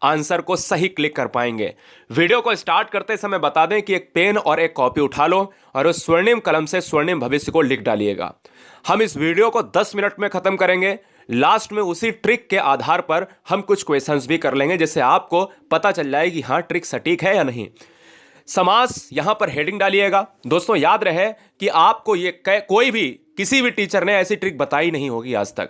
Answer को सही click कर पाएंगे। वीडियो को स्टार्ट करते समय बता दें कि एक पेन और एक कॉपी उठा लो और उस स्वर्णिम कलम से स्वर्णिम भविष्य को लिख डालिएगा। हम इस वीडियो को 10 मिनट में खत्म करेंगे। लास्ट में उसी ट्रिक के आधार पर हम कुछ क्वेश्चंस भी कर लेंगे, जिससे आपको पता चल जाए कि हाँ ट्रिक सटीक है या नहीं। समास यहां पर हेडिंग डालिएगा। दोस्तों याद रहे कि आपको ये कोई भी किसी भी टीचर ने ऐसी ट्रिक बताई नहीं होगी आज तक।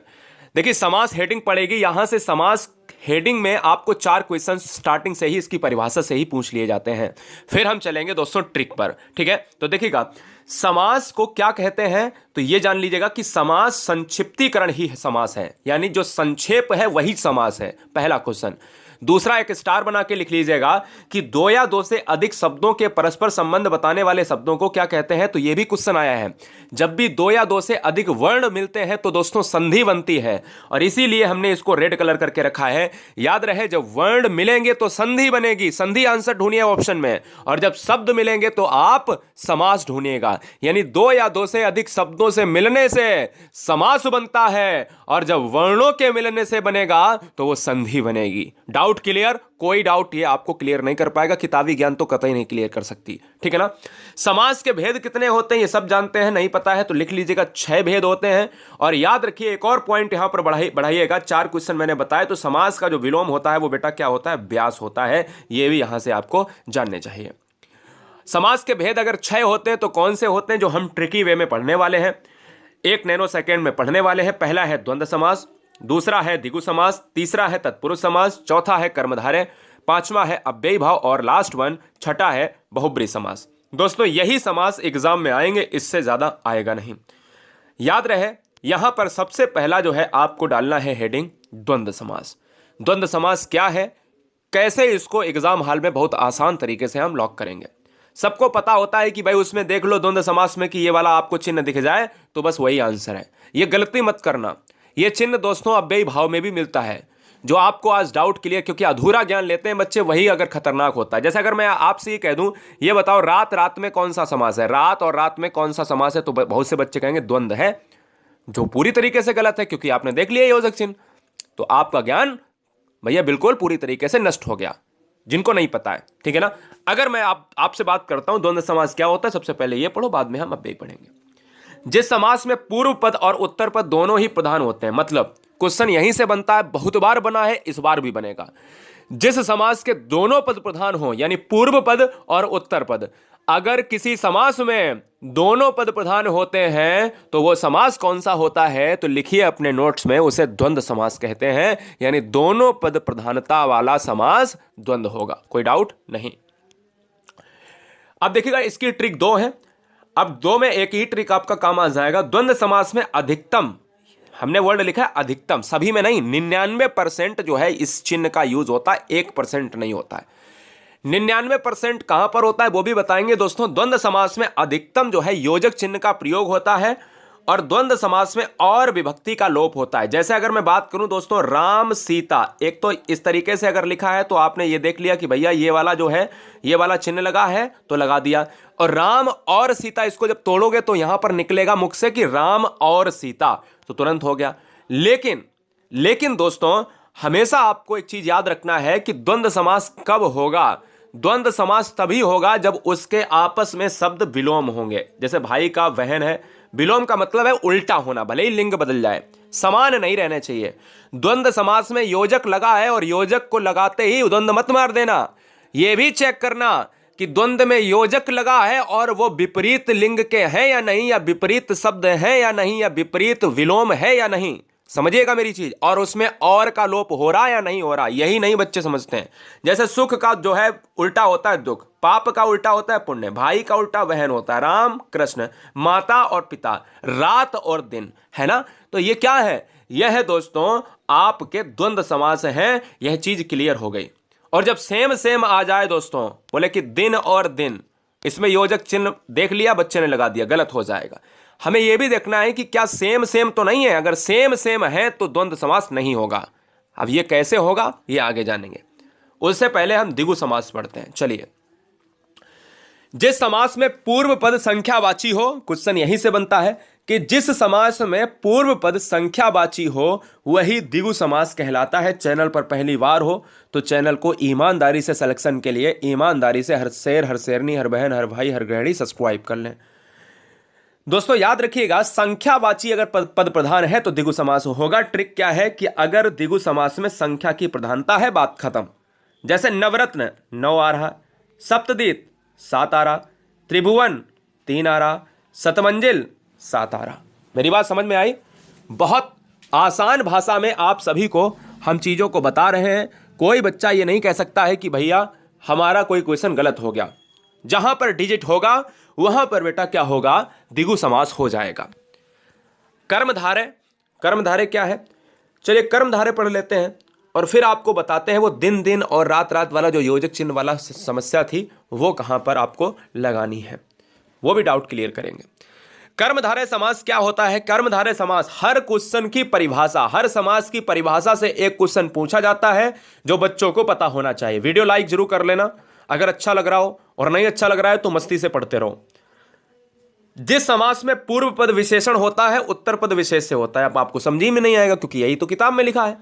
देखिए समास हेडिंग पड़ेगी, यहां से समास हेडिंग में आपको 4 क्वेश्चन स्टार्टिंग से ही इसकी परिभाषा से ही पूछ लिए जाते हैं। फिर हम चलेंगे दोस्तों ट्रिक पर, ठीक है। तो देखिएगा समास को क्या कहते हैं, तो ये जान लीजिएगा कि समास संक्षिप्तीकरण ही समास है, यानी जो संक्षेप है वही समास है, पहला क्वेश्चन। दूसरा एक स्टार बना के लिख लीजिएगा कि 2 या 2 से अधिक शब्दों के परस्पर संबंध बताने वाले शब्दों को क्या कहते हैं, तो यह भी क्वेश्चन आया है। जब भी 2 या 2 से अधिक वर्ण मिलते हैं तो दोस्तों संधि बनती है, और इसीलिए हमने इसको रेड कलर करके रखा है। याद रहे जब वर्ण मिलेंगे तो संधि बनेगी, संधि आंसर ढूंढिए ऑप्शन में, और जब शब्द मिलेंगे तो आप समास ढूंढिएगा। यानी 2 या 2 से अधिक शब्दों से मिलने से समास बनता है, और जब वर्णों के मिलने से बनेगा तो वो संधि बनेगी। Doubt clear? कोई डाउट ये आपको क्लियर नहीं कर पाएगा, किताबी ज्ञान तो कतई नहीं क्लियर कर सकती, ठीक है ना। समास के भेद कितने होते हैं ये सब जानते हैं, नहीं पता है तो लिख लीजिएगा 6 भेद होते हैं। और याद रखिए एक और पॉइंट यहां पर बढ़ाइएगा, 4 क्वेश्चन मैंने बताया, तो समास का जो विलोम होता है वो बेटा क्या होता है, व्यास होता है। ये भी यहां से आपको जानने चाहिए। समास के भेद अगर 6 होते हैं तो कौन से होते हैं, जो हम ट्रिकी वे में पढ़ने वाले हैं, 1 नैनो सेकेंड में पढ़ने वाले हैं। पहला है द्वंद्व समास, दूसरा है द्विगु समास, तीसरा है तत्पुरुष समास, चौथा है कर्मधारय, पांचवा है अव्ययी भाव, और लास्ट वन छठा है बहुब्रीहि समास। दोस्तों यही समास एग्जाम में आएंगे, इससे ज्यादा आएगा नहीं। याद रहे यहां पर सबसे पहला जो है आपको डालना है हेडिंग द्वंद्व समास। द्वंद्व समास क्या है, कैसे इसको एग्जाम हॉल में बहुत आसान तरीके से हम लॉक करेंगे। सबको पता होता है कि भाई उसमें देख लो द्वंद्व समास में कि ये वाला आपको चिन्ह दिख जाए तो बस वही आंसर है। ये गलती मत करना, ये चिन्ह दोस्तों अव्ययी भाव में भी मिलता है। जो आपको आज डाउट क्लियर, क्योंकि अधूरा ज्ञान लेते हैं बच्चे, वही अगर खतरनाक होता है। जैसे अगर मैं आपसे ये कह दूं, ये बताओ रात रात में कौन सा समास है, रात और रात में कौन सा समास है, तो बहुत से बच्चे कहेंगे द्वंद्व है, जो पूरी तरीके से गलत है, क्योंकि आपने देख लिया योजक चिन्ह। तो आपका ज्ञान भैया बिल्कुल पूरी तरीके से नष्ट हो गया, जिनको नहीं पता है, ठीक है ना। अगर मैं आपसे बात करता हूं द्वंद्व समास क्या होता है, सबसे पहले ये पढ़ो, बाद में हम अव्ययी पढ़ेंगे। जिस समास में पूर्व पद और उत्तर पद दोनों ही प्रधान होते हैं, मतलब क्वेश्चन यहीं से बनता है, बहुत बार बना है, इस बार भी बनेगा। जिस समास के दोनों पद प्रधान हो, यानी पूर्व पद और उत्तर पद, अगर किसी समास में दोनों पद प्रधान होते हैं तो वो समास कौन सा होता है, तो लिखिए अपने नोट्स में, उसे द्वंद्व समास कहते हैं। यानी दोनों पद प्रधानता वाला समास द्वंद्व होगा, कोई डाउट नहीं। अब देखिएगा इसकी ट्रिक 2 है। अब 2 में एक ही ट्रिक आपका काम आ जाएगा। द्वंद्व समास में अधिकतम, हमने वर्ड लिखा है अधिकतम, सभी में नहीं, 99% जो है इस चिन्ह का यूज होता है, 1% नहीं होता है। 99% कहां पर होता है वो भी बताएंगे दोस्तों। द्वंद्व समास में अधिकतम जो है योजक चिन्ह का प्रयोग होता है, और द्वंद्व समास में और विभक्ति का लोप होता है। जैसे अगर मैं बात करूं दोस्तों राम सीता, एक तो इस तरीके से अगर लिखा है तो आपने ये देख लिया कि भैया ये वाला जो है, ये वाला चिन्ह लगा है तो लगा दिया, और राम और सीता इसको जब तोड़ोगे तो यहां पर निकलेगा मुख से कि राम और सीता, तो तुरंत हो गया। लेकिन दोस्तों हमेशा आपको एक चीज याद रखना है कि द्वंद्व समास कब होगा। द्वंद्व समास तभी होगा जब उसके आपस में शब्द विलोम होंगे। जैसे भाई का बहन है, विलोम का मतलब है उल्टा होना, भले ही लिंग बदल जाए, समान नहीं रहने चाहिए। द्वंद्व समास में योजक लगा है और योजक को लगाते ही द्वंद्व मत मार देना। यह भी चेक करना कि द्वंद्व में योजक लगा है और वो विपरीत लिंग के हैं या नहीं, या विपरीत शब्द हैं या नहीं, या विपरीत विलोम है या नहीं। समझिएगा मेरी चीज, और उसमें और का लोप हो रहा या नहीं हो रहा, यही नहीं बच्चे समझते हैं। जैसे सुख का जो है उल्टा होता है दुख, पाप का उल्टा होता है पुण्य, भाई का उल्टा बहन होता है, राम कृष्ण, माता और पिता, रात और दिन, है ना। तो ये क्या है, यह है दोस्तों आपके द्वंद्व समास हैं। यह चीज क्लियर हो गई। और जब सेम सेम आ जाए दोस्तों, बोले कि दिन और दिन, इसमें योजक चिन्ह देख लिया बच्चे ने लगा दिया, गलत हो जाएगा। हमें यह भी देखना है कि क्या सेम सेम तो नहीं है, अगर सेम सेम है तो द्वंद्व समास नहीं होगा। अब ये कैसे होगा ये आगे जानेंगे, उससे पहले हम द्विगु समास पढ़ते हैं। चलिए, जिस समास में पूर्व पद संख्यावाची हो, क्वेश्चन यहीं से बनता है कि जिस समास में पूर्व पद संख्यावाची हो वही द्विगु समास कहलाता है। चैनल पर पहली बार हो तो चैनल को ईमानदारी से सिलेक्शन के लिए ईमानदारी से हर शेर, हर शेरनी, हर बहन, हर भाई, हर गृहिणी सब्सक्राइब कर लें। दोस्तों याद रखिएगा, संख्यावाची अगर पद प्रधान है तो द्विगु समास होगा। ट्रिक क्या है कि अगर द्विगु समास में संख्या की प्रधानता है, बात खत्म। जैसे नवरत्न 9 आ रहा, सप्तदीप 7 आ रहा, त्रिभुवन 3 आ रहा, शतमंजिल 7 आ रहा। मेरी बात समझ में आई? बहुत आसान भाषा में आप सभी को हम चीज़ों को बता रहे हैं। कोई बच्चा ये नहीं कह सकता है कि भैया हमारा कोई क्वेश्चन गलत हो गया। जहां पर डिजिट होगा वहां पर बेटा क्या होगा, द्विगु समास हो जाएगा। कर्मधारय, कर्मधारय क्या है? चलिए कर्मधारय पढ़ लेते हैं और फिर आपको बताते हैं वो दिन दिन और रात रात वाला जो योजक चिन्ह वाला समस्या थी वो कहां पर आपको लगानी है, वो भी डाउट क्लियर करेंगे। कर्मधारय समास क्या होता है? कर्मधारय समास हर क्वेश्चन की परिभाषा, हर समास की परिभाषा से एक क्वेश्चन पूछा जाता है जो बच्चों को पता होना चाहिए। वीडियो लाइक जरूर कर लेना अगर अच्छा लग रहा हो, और नहीं अच्छा लग रहा है तो मस्ती से पढ़ते रहो। जिस समास में पूर्व पद विशेषण होता है उत्तर पद विशेष से होता है। अब आपको समझ में नहीं आएगा क्योंकि यही तो किताब में लिखा है।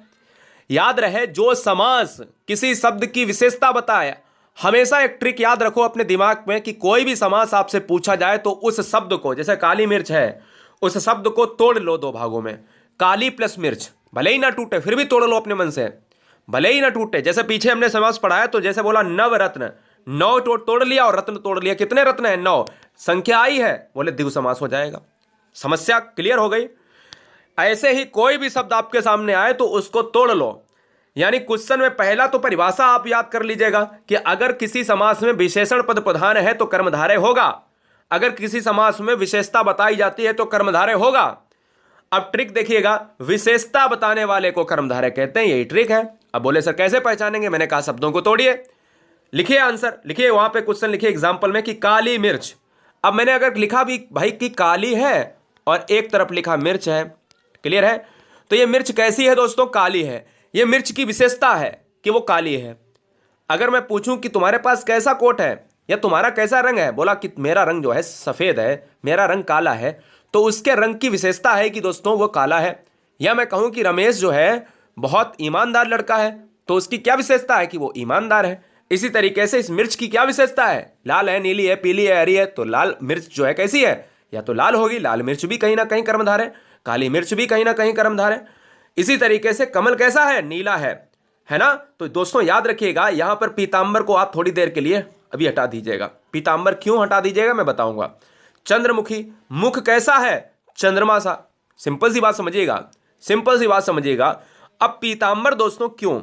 याद रहे, जो समास किसी शब्द की विशेषता बताए, हमेशा एक ट्रिक याद रखो अपने दिमाग में कि कोई भी समास आपसे पूछा जाए तो उस शब्द को, जैसे काली मिर्च है, उस शब्द को तोड़ लो 2 भागों में। काली प्लस मिर्च, भले ही ना टूटे फिर भी तोड़ लो अपने मन से, भले ही ना टूटे। जैसे पीछे हमने समास पढ़ाया तो जैसे बोला नवरत्न, 9 तोड़ लिया और रत्न तोड़ लिया। कितने रत्न है? 9। संख्या आई है, बोले द्विगु समास हो जाएगा। समस्या क्लियर हो गई? ऐसे ही कोई भी शब्द आपके सामने आए तो उसको तोड़ लो। यानी क्वेश्चन में पहला तो परिभाषा आप याद कर लीजिएगा कि अगर किसी समास में विशेषण पद प्रधान है तो कर्मधारय होगा, अगर किसी समास में विशेषता बताई जाती है तो कर्मधारय होगा। अब ट्रिक देखिएगा, विशेषता बताने वाले को कर्मधारय कहते हैं, यही ट्रिक है। अब बोले सर कैसे पहचानेंगे? मैंने कहा शब्दों को तोड़िए, लिखिए आंसर, लिखिए वहां पे क्वेश्चन लिखिए एग्जांपल में कि काली मिर्च। अब मैंने अगर लिखा भी भाई कि काली है और एक तरफ लिखा मिर्च है, क्लियर है? तो ये मिर्च कैसी है दोस्तों? काली है। ये मिर्च की विशेषता है कि वो काली है। अगर मैं पूछूं कि तुम्हारे पास कैसा कोट है या तुम्हारा कैसा रंग है, बोला कि मेरा रंग जो है सफेद है, मेरा रंग काला है, तो उसके रंग की विशेषता है कि दोस्तों वो काला है। या मैं कहूं कि रमेश जो है बहुत ईमानदार लड़का है, तो उसकी क्या विशेषता है कि वो ईमानदार है। इसी तरीके से इस मिर्च की क्या विशेषता है? लाल है, नीली है, पीली है, हरी है, तो लाल मिर्च जो है कैसी है? या तो लाल होगी, लाल मिर्च भी कहीं ना कहीं कर्मधारय है, काली मिर्च भी कहीं ना कहीं कर्मधारय है। इसी तरीके से कमल कैसा है? नीला है ना? तो दोस्तों याद रखिएगा, यहां पर पीतांबर को आप थोड़ी देर के लिए अभी हटा दीजिएगा। पीतांबर क्यों हटा दीजिएगा मैं बताऊंगा। चंद्रमुखी, मुख कैसा है? चंद्रमा सा। सिंपल सी बात समझिएगा, सिंपल सी बात समझिएगा। अब पीतांबर दोस्तों क्यों?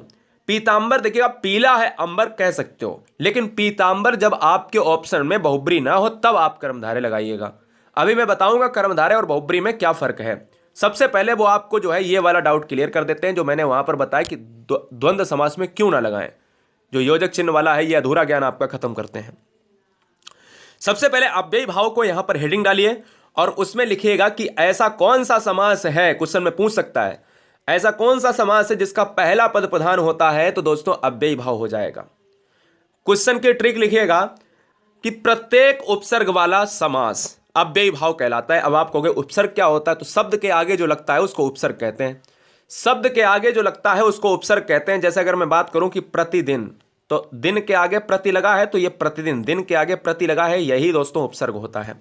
पीतांबर देखिएगा, पीला है अंबर कह सकते हो, लेकिन पीतांबर जब आपके ऑप्शन में बहुब्री ना हो तब आप कर्मधारय लगाइएगा। अभी मैं बताऊंगा कर्मधारय और बहुब्री में क्या फर्क है। सबसे पहले वो आपको जो है ये वाला डाउट क्लियर कर देते हैं जो मैंने वहां पर बताया कि द्वंद्व समास में क्यों ना लगाएं। जो योजक चिन्ह वाला है ये अधूरा ज्ञान आपका खत्म करते हैं। सबसे पहले अव्ययी भाव को यहां पर हेडिंग डालिए और उसमें लिखिएगा कि ऐसा कौन सा समास है, क्वेश्चन में पूछ सकता है, ऐसा कौन सा समास है जिसका पहला पद प्रधान होता है? तो दोस्तों अव्ययी भाव हो जाएगा। क्वेश्चन की ट्रिक लिखिएगा कि प्रत्येक उपसर्ग वाला समास अव्ययी भाव कहलाता है। अब आप कहोगे उपसर्ग क्या होता है? तो शब्द के आगे जो लगता है उसको उपसर्ग कहते हैं। शब्द के आगे जो लगता है उसको उपसर्ग कहते हैं। जैसे अगर मैं बात करूं कि प्रतिदिन, तो दिन के आगे प्रति लगा है तो ये प्रतिदिन, दिन के आगे प्रति लगा है, यही दोस्तों उपसर्ग होता है।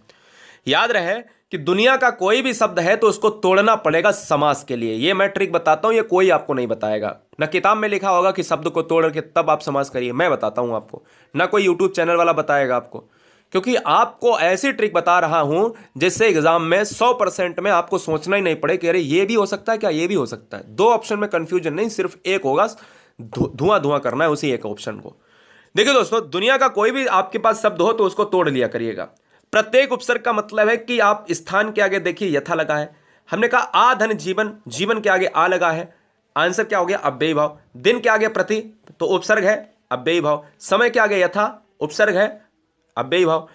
याद रहे कि दुनिया का कोई भी शब्द है तो उसको तोड़ना पड़ेगा समास के लिए। ये मैं ट्रिक बताता हूं, ये कोई आपको नहीं बताएगा। ना किताब में लिखा होगा कि शब्द को तोड़ के तब आप समास करिए, मैं बताता हूं आपको। ना कोई यूट्यूब चैनल वाला बताएगा आपको, क्योंकि आपको ऐसी ट्रिक बता रहा हूं जिससे एग्जाम में 100% में आपको सोचना ही नहीं पड़े कि अरे ये भी हो सकता है क्या, ये भी हो सकता है। 2 ऑप्शन में कंफ्यूजन नहीं, सिर्फ एक होगा, धुआं धुआं करना है उसी एक ऑप्शन को। देखिए दोस्तों, दुनिया का कोई भी आपके पास शब्द हो तो उसको तोड़ लिया करिएगा। प्रत्येक उपसर्ग का मतलब है कि आप स्थान के आगे देखिए यथा लगा है, हमने कहा आ धन जीवन, जीवन के आगे आ लगा है, आंसर क्या हो गया? अव्ययी भाव। दिन के आगे प्रति तो उपसर्ग है, अव्ययी भाव। समय के आगे यथा उपसर्ग है, अव्ययी भाव।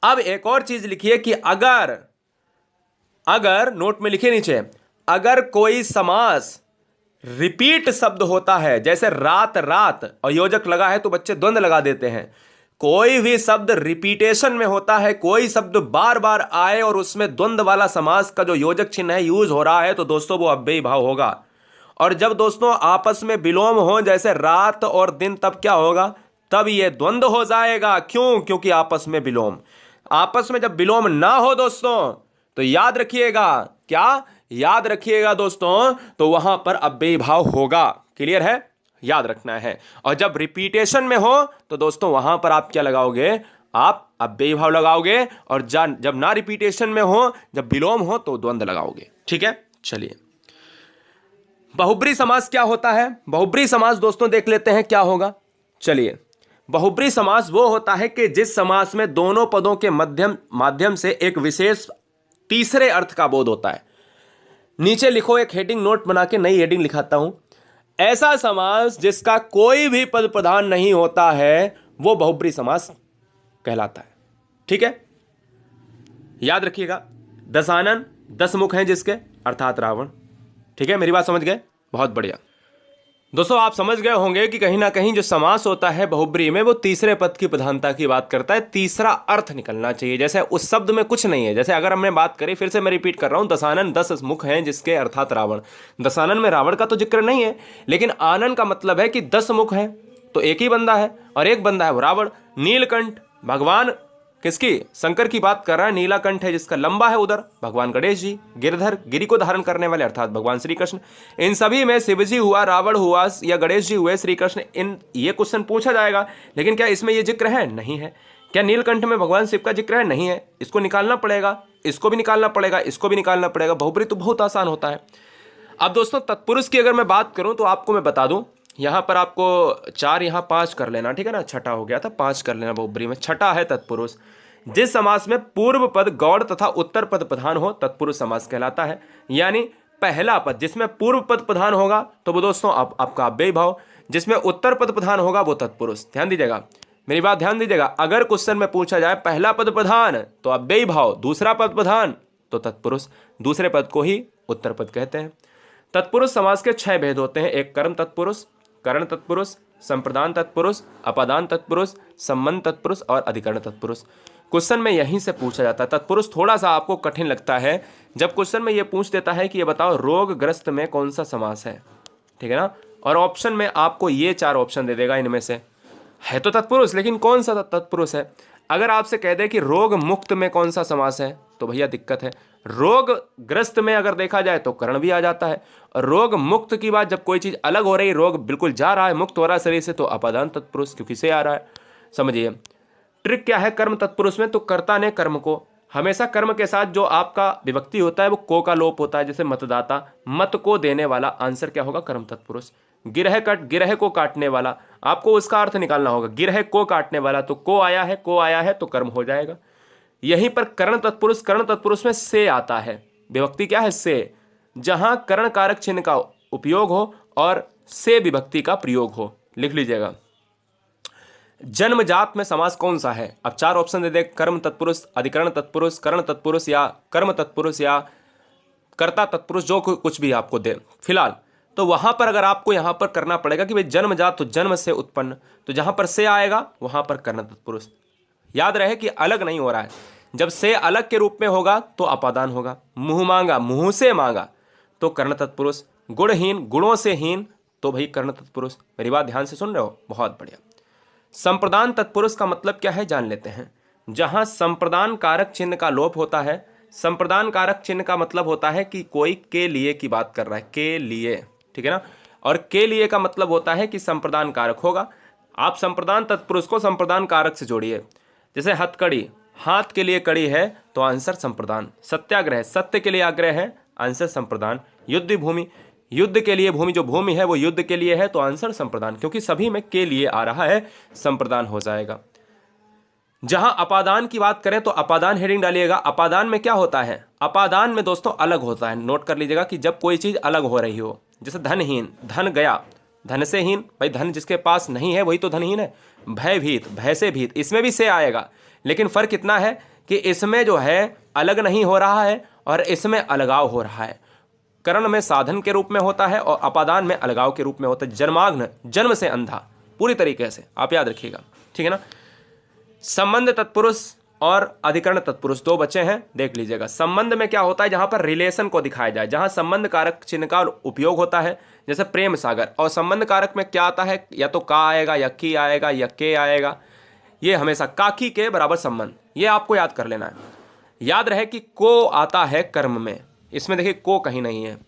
अब एक और चीज लिखिए कि अगर नोट में लिखिए नीचे, अगर कोई समास रिपीट शब्द होता है, जैसे रात रात और योजक लगा है तो बच्चे द्वंद्व लगा देते हैं। कोई भी शब्द रिपीटेशन में होता है, कोई शब्द बार बार आए और उसमें द्वंद्व वाला समास का जो योजक चिन्ह है यूज हो रहा है, तो दोस्तों वो अव्ययी भाव होगा। और जब दोस्तों आपस में विलोम हो, जैसे रात और दिन, तब क्या होगा? तब ये द्वंद्व हो जाएगा। क्यों? क्योंकि आपस में विलोम। आपस में जब विलोम ना हो दोस्तों, तो याद रखिएगा, क्या याद रखिएगा दोस्तों, तो वहां पर अव्ययी भाव होगा। क्लियर है? याद रखना है। और जब रिपीटेशन में हो तो दोस्तों वहां पर आप क्या लगाओगे? आप अव्ययी भाव लगाओगे। और जब ना रिपीटेशन में हो, जब विलोम हो, तो द्वंद्व लगाओगे। ठीक है, चलिए। बहुब्री समास क्या होता है? बहुब्री समास दोस्तों देख लेते हैं क्या होगा। चलिए, बहुब्री समास वो होता है कि जिस समास में दोनों पदों के माध्यम से एक विशेष तीसरे अर्थ का बोध होता है। नीचे लिखो, एक हेडिंग नोट बना के नई हेडिंग लिखाता हूं। ऐसा समास जिसका कोई भी पद प्रधान नहीं होता है, वो बहुब्री समास कहलाता है। ठीक है, याद रखिएगा। दशानन 10 मुख हैं जिसके, अर्थात रावण। ठीक है, मेरी बात समझ गए? बहुत बढ़िया। दोस्तों आप समझ गए होंगे कि कहीं ना कहीं जो समास होता है बहुब्री में, वो तीसरे पद की प्रधानता की बात करता है। तीसरा अर्थ निकलना चाहिए। जैसे उस शब्द में कुछ नहीं है। जैसे अगर हमने बात करी, फिर से मैं रिपीट कर रहा हूं, दशानन 10 मुख हैं जिसके, अर्थात रावण। दशानन में रावण का तो जिक्र नहीं है, लेकिन आनन का मतलब है कि 10 मुख हैं, तो एक ही बंदा है, और एक बंदा है वो रावण। नीलकंठ भगवान किसकी? शंकर की बात कर रहा है। नीलाकंठ है जिसका लंबा है उधर, भगवान गणेश जी। गिरधर, गिरि को धारण करने वाले, अर्थात भगवान श्री कृष्ण। इन सभी में शिव जी हुआ, रावण हुआ, या गणेश जी हुए, श्री कृष्ण। इन ये क्वेश्चन पूछा जाएगा, लेकिन क्या इसमें ये जिक्र है? नहीं है। क्या नीलकंठ में भगवान शिव का जिक्र है? नहीं है। इसको निकालना पड़ेगा, इसको भी निकालना पड़ेगा, इसको भी निकालना पड़ेगा। बहुब्री तो बहुत आसान होता है। अब दोस्तों तत्पुरुष की अगर मैं बात करूं, तो आपको मैं बता दूं, यहां पर आपको 4, यहां 5 कर लेना। ठीक है ना, छठा हो गया था, 5 कर लेना बहुब्री में। छठा है तत्पुरुष। जिस समास में पूर्व पद गौड़ तथा उत्तर पद प्रधान हो, तत्पुरुष समास कहलाता है। यानी पहला पद जिसमें पूर्व पद प्रधान होगा, तो वो दोस्तों आपका अव्ययी भाव। जिसमें उत्तर पद प्रधान होगा, वो तत्पुरुष। ध्यान दीजिएगा, मेरी बात ध्यान दीजिएगा। अगर क्वेश्चन में पूछा जाए पहला पद प्रधान तो अव्ययी भाव, दूसरा पद प्रधान तो तत्पुरुष। दूसरे पद को ही उत्तर पद कहते हैं। तत्पुरुष समास के 6 भेद होते हैं। एक कर्म तत्पुरुष, करण तत्पुरुष, संप्रदान तत्पुरुष, अपादान तत्पुरुष, संबंध तत्पुरुष और अधिकरण तत्पुरुष। क्वेश्चन में यहीं से पूछा जाता है। तत्पुरुष थोड़ा सा आपको कठिन लगता है जब क्वेश्चन में ये पूछ देता है कि ये बताओ रोगग्रस्त में कौन सा समास है। ठीक है ना, और ऑप्शन में आपको ये 4 ऑप्शन दे देगा, इनमें से है तो तत्पुरुष, लेकिन कौन सा तत्पुरुष है। अगर आपसे कह दे कि रोग मुक्त में कौन सा समास है, तो भैया दिक्कत है। रोगग्रस्त में अगर देखा जाए तो करण भी आ जाता है। और रोग मुक्त की बात, जब कोई चीज अलग हो रही, रोग बिल्कुल जा रहा है, मुक्त हो रहा है शरीर से, तो अपादान तत्पुरुष, क्योंकि से आ रहा है। समझिए ट्रिक क्या है कर्म तत्पुरुष में, तो कर्ता ने कर्म को, हमेशा कर्म के साथ जो आपका विभक्ति होता है वो को का लोप होता है। जैसे मतदाता, मत को देने वाला, आंसर क्या होगा? कर्म तत्पुरुष। गिरह को काटने वाला, आपको उसका अर्थ निकालना होगा। गिरह को काटने वाला, तो को आया है तो कर्म हो जाएगा। यहीं पर करण तत्पुरुष में से आता है। विभक्ति क्या है? से। जहां करण कारक चिन्ह का उपयोग हो और से विभक्ति का प्रयोग हो। लिख लीजिएगा। जन्मजात में समास कौन सा है? अब 4 ऑप्शन दे दे, कर्म तत्पुरुष, अधिकरण तत्पुरुष, करण तत्पुरुष या कर्म तत्पुरुष या कर्ता तत्पुरुष, जो कुछ भी आपको दे फिलहाल। तो वहां पर अगर आपको यहां पर करना पड़ेगा कि भाई जन्मजात तो जन्म से उत्पन्न, तो जहां पर से आएगा वहां पर कर्ण तत्पुरुष। याद रहे कि अलग नहीं हो रहा है। जब से अलग के रूप में होगा तो अपादान होगा। मुंह मांगा, मुंह से मांगा, तो कर्ण तत्पुरुष। गुणहीन, गुणों से हीन, तो भाई कर्ण तत्पुरुष। मेरी बात ध्यान से सुन रहे हो? बहुत बढ़िया। संप्रदान तत्पुरुष का मतलब क्या है जान लेते हैं। जहां संप्रदान कारक चिन्ह का लोप होता है, संप्रदान कारक चिन्ह का मतलब होता है कि कोई के लिए की बात कर रहा है, के लिए। ठीक है ना, और के लिए का मतलब होता है कि संप्रदान कारक होगा। आप संप्रदान तत्पुरुष को संप्रदान कारक से जोड़िए। जैसे हथकड़ी, हाथ के लिए कड़ी है तो आंसर संप्रदान। सत्याग्रह, सत्य के लिए आग्रह है, आंसर संप्रदान। युद्ध भूमि, युद्ध के लिए भूमि, जो भूमि है वो युद्ध के लिए है, तो आंसर संप्रदान। क्योंकि सभी में के लिए आ रहा है, संप्रदान हो जाएगा। जहां अपादान की बात करें तो अपादान हेडिंग डालिएगा। अपादान में क्या होता है? अपादान में दोस्तों अलग होता है। नोट कर लीजिएगा कि जब कोई चीज अलग हो रही हो। जैसे धनहीन, धन गया, धन से हीन, भाई धन जिसके पास नहीं है वही तो धनहीन है। भयभीत, भय से भीत, इसमें भी से आएगा, लेकिन फर्क इतना है कि इसमें जो है अलग नहीं हो रहा है और इसमें अलगाव हो रहा है। करण में साधन के रूप में होता है और अपादान में अलगाव के रूप में होता है। जन्माग्न, जन्म से अंधा, पूरी तरीके से आप याद रखिएगा। ठीक है ना। संबंध तत्पुरुष और अधिकरण तत्पुरुष दो बचे हैं, देख लीजिएगा। संबंध में क्या होता है, जहां पर रिलेशन को दिखाया जाए, जहां संबंध कारक चिन्ह का उपयोग होता है, जैसे प्रेम सागर। और संबंध कारक में क्या आता है, या तो का आएगा या की आएगा या के आएगा, ये हमेशा काकी के बराबर संबंध, ये आपको याद कर लेना है। याद रहे कि को आता है कर्म में, इसमें देखिए को कहीं नहीं है।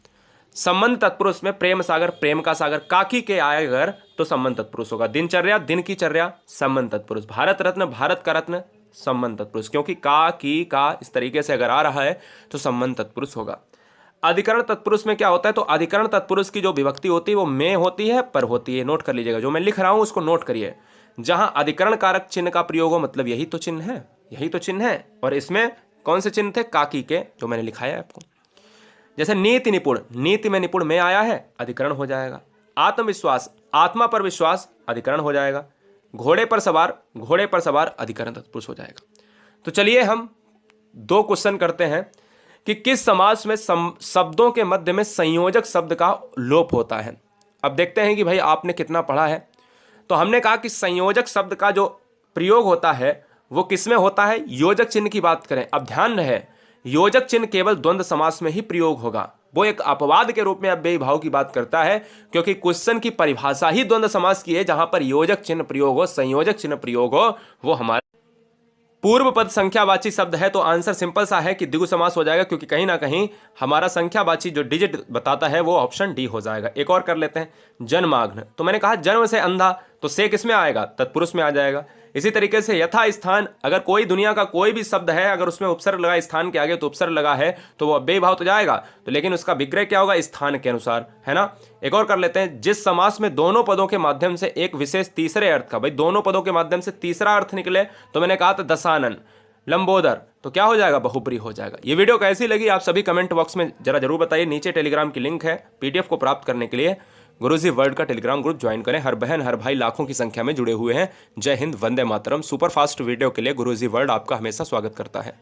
संबंध तत्पुरुष में प्रेम सागर, प्रेम का सागर, काकी के आए अगर तो संबंध तत्पुरुष होगा। दिनचर्या, दिन की चर्या, संबंध तत्पुरुष। भारत रत्न, भारत का रत्न, संबंध तत्पुरुष, क्योंकि का की का इस तरीके से अगर आ रहा है तो संबंध तत्पुरुष होगा। अधिकरण तत्पुरुष में क्या होता है, तो अधिकरण तत्पुरुष की जो विभक्ति होती है वो में होती है, पर होती है। नोट कर लीजिएगा, जो मैं लिख रहा हूं उसको नोट करिए। जहां अधिकरण कारक चिन्ह का प्रयोग हो, मतलब यही तो चिन्ह है, यही तो चिन्ह है। और इसमें कौन से चिन्ह थे, काकी के, जो मैंने लिखाया है आपको। जैसे नीति निपुण, नीति में निपुण में आया है, अधिकरण हो जाएगा। आत्मविश्वास, आत्मा पर विश्वास, अधिकरण हो जाएगा। घोड़े पर सवार, घोड़े पर सवार, अधिकरण तत्पुरुष हो जाएगा। तो चलिए हम दो क्वेश्चन करते हैं कि किस समास में शब्दों के मध्य में संयोजक शब्द का लोप होता है। अब देखते हैं कि भाई आपने कितना पढ़ा है। तो हमने कहा कि संयोजक शब्द का जो प्रयोग होता है वो किसमें होता है, योजक चिन्ह की बात करें। अब ध्यान रहे, योजक चिन्ह केवल द्वंद्व समास में ही प्रयोग होगा। वो एक अपवाद के रूप में अव्ययी भाव की बात करता है, क्योंकि क्वेश्चन की परिभाषा ही द्वंद्व समास की है, जहां पर योजक चिन्ह प्रयोग हो, संयोजक चिन्ह प्रयोग हो, वो हमारा पूर्व पद संख्यावाची शब्द है। तो आंसर सिंपल सा है कि द्विगु समास हो जाएगा, क्योंकि कहीं ना कहीं हमारा संख्यावाची जो डिजिट बताता है वो ऑप्शन डी हो जाएगा। एक और कर लेते हैं, जन्माग्न। तो मैंने कहा जन्म से अंधा, तो से किस में आएगा, तत्पुरुष में आ जाएगा। इसी तरीके से यथा स्थान, अगर कोई दुनिया का कोई भी शब्द है, अगर उसमें उपसर्ग लगा स्थान के आगे तो उपसर्ग लगा है तो वो अव्ययी भाव तो जाएगा, तो लेकिन उसका विग्रह क्या होगा, स्थान के अनुसार, है ना। एक और कर लेते हैं, जिस समास में दोनों पदों के माध्यम से एक विशेष तीसरे अर्थ का, भाई दोनों पदों के माध्यम से तीसरा अर्थ निकले, तो मैंने कहा था दशानन, लंबोदर, तो क्या हो जाएगा, बहुब्री हो जाएगा। ये वीडियो कैसी लगी आप सभी कमेंट बॉक्स में जरूर बताइए। नीचे टेलीग्राम की लिंक है, पीडीएफ को प्राप्त करने के लिए गुरुजी वर्ल्ड का टेलीग्राम ग्रुप ज्वाइन करें। हर बहन हर भाई लाखों की संख्या में जुड़े हुए हैं। जय Hind, Vande Mataram. Super fast video के लिए गुरुजी वर्ल्ड आपका हमेशा स्वागत करता है।